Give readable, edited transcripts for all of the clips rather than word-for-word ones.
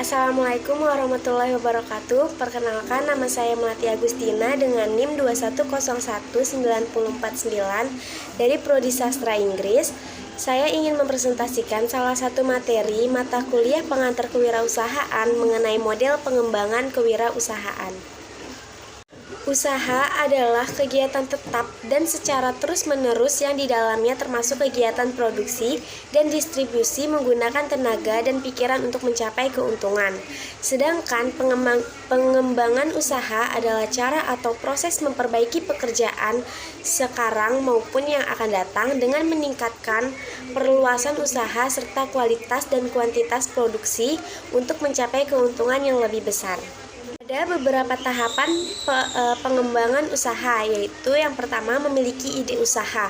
Assalamualaikum warahmatullahi wabarakatuh. Perkenalkan, nama saya Melati Agustina dengan NIM 2101949 dari Prodi Sastra Inggris. Saya ingin mempresentasikan salah satu materi mata kuliah pengantar kewirausahaan mengenai model pengembangan kewirausahaan. Usaha adalah kegiatan tetap dan secara terus-menerus yang di dalamnya termasuk kegiatan produksi dan distribusi menggunakan tenaga dan pikiran untuk mencapai keuntungan. Sedangkan pengembangan usaha adalah cara atau proses memperbaiki pekerjaan sekarang maupun yang akan datang dengan meningkatkan perluasan usaha serta kualitas dan kuantitas produksi untuk mencapai keuntungan yang lebih besar. Ada beberapa tahapan pengembangan usaha, yaitu yang pertama memiliki ide usaha.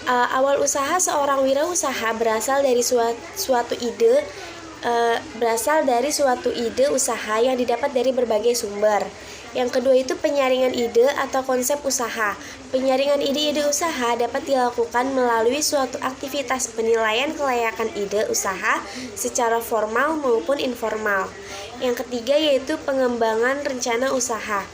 Awal usaha seorang wirausaha berasal dari suatu ide usaha yang didapat dari berbagai sumber. Yang kedua itu penyaringan ide atau konsep usaha. Penyaringan ide-ide usaha dapat dilakukan melalui suatu aktivitas penilaian kelayakan ide usaha secara formal maupun informal. Yang ketiga yaitu pengembangan rencana usaha.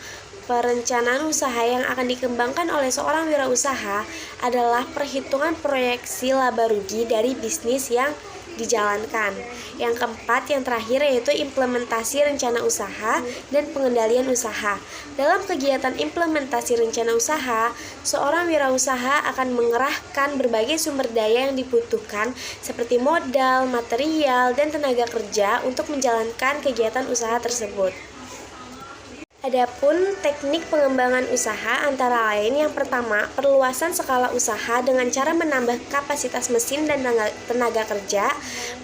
Perencanaan usaha yang akan dikembangkan oleh seorang wirausaha adalah perhitungan proyeksi laba rugi dari bisnis yang dijalankan. Yang keempat, yang terakhir yaitu implementasi rencana usaha dan pengendalian usaha. Dalam kegiatan implementasi rencana usaha, seorang wirausaha akan mengerahkan berbagai sumber daya yang dibutuhkan seperti modal, material, dan tenaga kerja untuk menjalankan kegiatan usaha tersebut. Adapun teknik pengembangan usaha antara lain yang pertama, perluasan skala usaha dengan cara menambah kapasitas mesin dan tenaga kerja,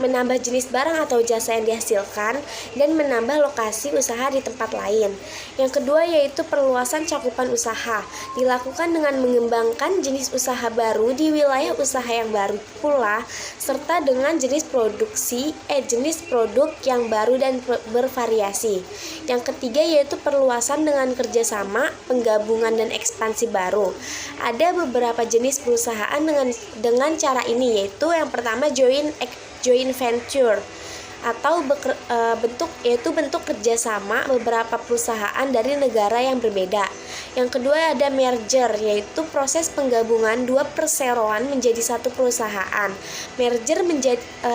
menambah jenis barang atau jasa yang dihasilkan, dan menambah lokasi usaha di tempat lain. Yang kedua yaitu perluasan cakupan usaha, dilakukan dengan mengembangkan jenis usaha baru di wilayah usaha yang baru pula, serta dengan jenis produk yang baru dan bervariasi. Yang ketiga yaitu perluasan dengan kerjasama, penggabungan dan ekspansi baru. Ada beberapa jenis perusahaan dengan cara ini, yaitu yang pertama joint venture atau bentuk kerjasama beberapa perusahaan dari negara yang berbeda. Yang kedua ada merger, yaitu proses penggabungan dua perseroan menjadi satu perusahaan. Merger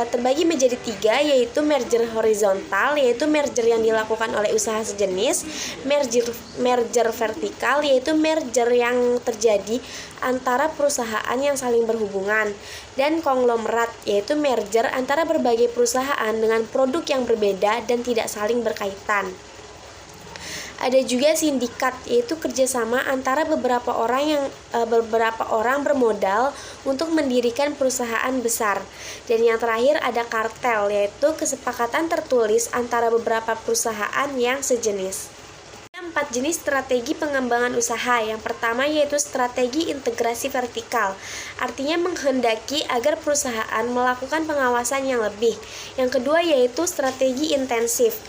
terbagi menjadi tiga, yaitu merger horizontal, yaitu merger yang dilakukan oleh usaha sejenis, merger vertikal, yaitu merger yang terjadi antara perusahaan yang saling berhubungan, dan konglomerat, yaitu merger antara berbagai perusahaan dengan produk yang berbeda dan tidak saling berkaitan. Ada juga sindikat, yaitu kerjasama antara beberapa orang bermodal untuk mendirikan perusahaan besar. Dan yang terakhir ada kartel, yaitu kesepakatan tertulis antara beberapa perusahaan yang sejenis. 4 jenis strategi pengembangan usaha. Yang pertama yaitu strategi integrasi vertikal, artinya menghendaki agar perusahaan melakukan pengawasan yang lebih. Yang kedua yaitu strategi intensif,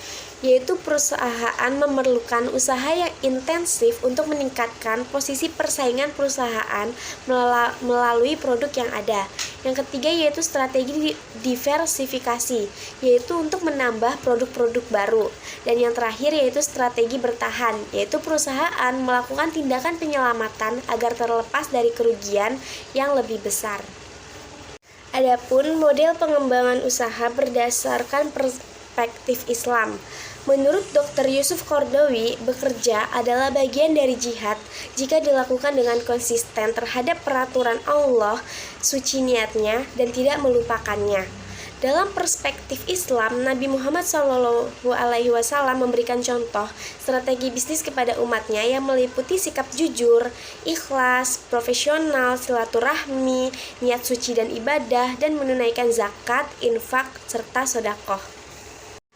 yaitu perusahaan memerlukan usaha yang intensif untuk meningkatkan posisi persaingan perusahaan melalui produk yang ada. Yang ketiga yaitu strategi diversifikasi, yaitu untuk menambah produk-produk baru. Dan yang terakhir yaitu strategi bertahan, yaitu perusahaan melakukan tindakan penyelamatan agar terlepas dari kerugian yang lebih besar. Adapun model pengembangan usaha berdasarkan perspektif Islam. Menurut Dr. Yusuf Qaradawi, bekerja adalah bagian dari jihad jika dilakukan dengan konsisten terhadap peraturan Allah, suci niatnya, dan tidak melupakannya. Dalam perspektif Islam, Nabi Muhammad SAW memberikan contoh strategi bisnis kepada umatnya yang meliputi sikap jujur, ikhlas, profesional, silaturahmi, niat suci dan ibadah, dan menunaikan zakat, infak, serta sedekah.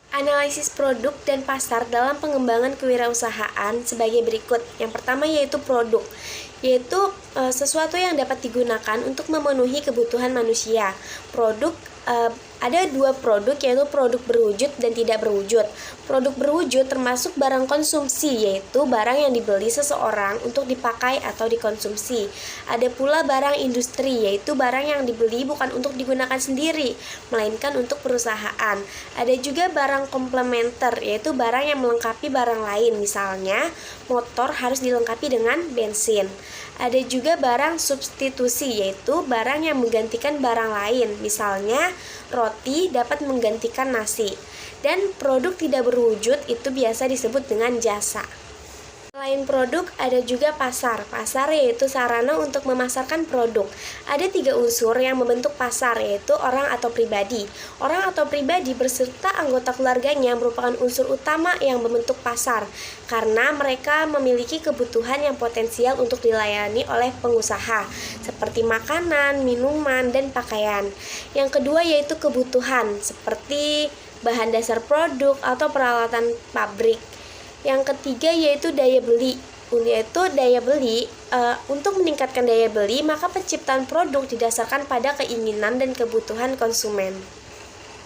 Analisis produk dan pasar dalam pengembangan kewirausahaan sebagai berikut. Yang pertama yaitu produk, yaitu sesuatu yang dapat digunakan untuk memenuhi kebutuhan manusia. Produk Ada dua produk, yaitu produk berwujud dan tidak berwujud. Produk berwujud termasuk barang konsumsi, yaitu barang yang dibeli seseorang untuk dipakai atau dikonsumsi. Ada pula barang industri, yaitu barang yang dibeli bukan untuk digunakan sendiri, melainkan untuk perusahaan. Ada juga barang komplementer, yaitu barang yang melengkapi barang lain. Misalnya, motor harus dilengkapi dengan bensin. Ada juga barang substitusi, yaitu barang yang menggantikan barang lain. Misalnya, roti dapat menggantikan nasi. Dan produk tidak berwujud itu biasa disebut dengan jasa. Selain produk, ada juga pasar. Pasar yaitu sarana untuk memasarkan produk. Ada 3 unsur yang membentuk pasar, yaitu orang atau pribadi. Orang atau pribadi beserta anggota keluarganya merupakan unsur utama yang membentuk pasar, karena mereka memiliki kebutuhan yang potensial untuk dilayani oleh pengusaha, seperti makanan, minuman, dan pakaian. Yang kedua yaitu kebutuhan, seperti bahan dasar produk atau peralatan pabrik. Yang ketiga yaitu daya beli. Untuk meningkatkan daya beli, maka penciptaan produk didasarkan pada keinginan dan kebutuhan konsumen.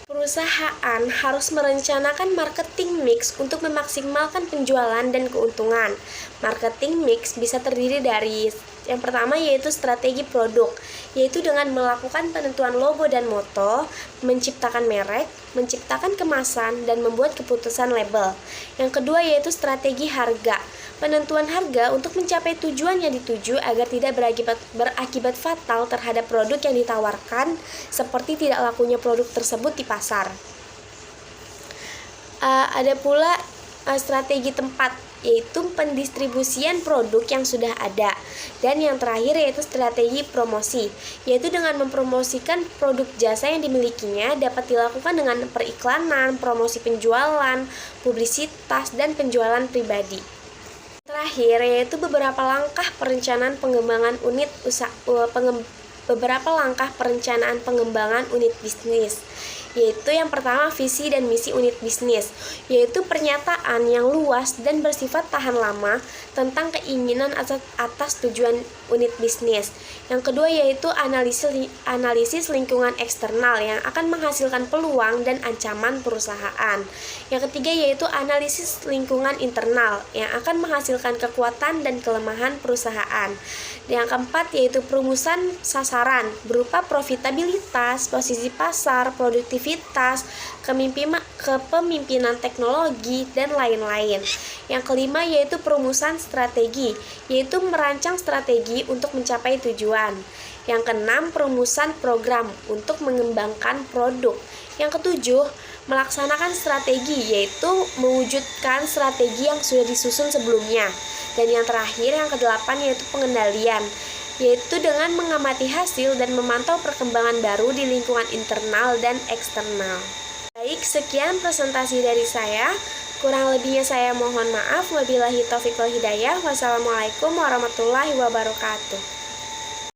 Perusahaan harus merencanakan marketing mix untuk memaksimalkan penjualan dan keuntungan. Marketing mix bisa terdiri dari yang pertama yaitu strategi produk, yaitu dengan melakukan penentuan logo dan moto, menciptakan merek, menciptakan kemasan, dan membuat keputusan label. Yang kedua yaitu strategi harga, penentuan harga untuk mencapai tujuan yang dituju agar tidak berakibat fatal terhadap produk yang ditawarkan, seperti tidak lakunya produk tersebut di pasar. Ada pula strategi tempat, yaitu pendistribusian produk yang sudah ada. Dan yang terakhir yaitu strategi promosi, yaitu dengan mempromosikan produk jasa yang dimilikinya dapat dilakukan dengan periklanan, promosi penjualan, publisitas, dan penjualan pribadi. Terakhir yaitu beberapa langkah perencanaan pengembangan unit bisnis, yaitu yang pertama visi dan misi unit bisnis, yaitu pernyataan yang luas dan bersifat tahan lama tentang keinginan atas tujuan unit bisnis. Yang kedua yaitu analisis lingkungan eksternal yang akan menghasilkan peluang dan ancaman perusahaan. Yang ketiga yaitu analisis lingkungan internal yang akan menghasilkan kekuatan dan kelemahan perusahaan. Yang keempat yaitu perumusan sasaran berupa profitabilitas, posisi pasar, produktivitas, kepemimpinan teknologi, dan lain-lain. Yang kelima yaitu perumusan strategi, yaitu merancang strategi untuk mencapai tujuan. Yang keenam, perumusan program untuk mengembangkan produk. Yang ketujuh, melaksanakan strategi, yaitu mewujudkan strategi yang sudah disusun sebelumnya. Dan yang terakhir, yang kedelapan, yaitu pengendalian, yaitu dengan mengamati hasil dan memantau perkembangan baru di lingkungan internal dan eksternal. Baik, sekian presentasi dari saya. Kurang lebihnya saya mohon maaf. Wabillahi taufiq wal hidayah. Wassalamualaikum warahmatullahi wabarakatuh.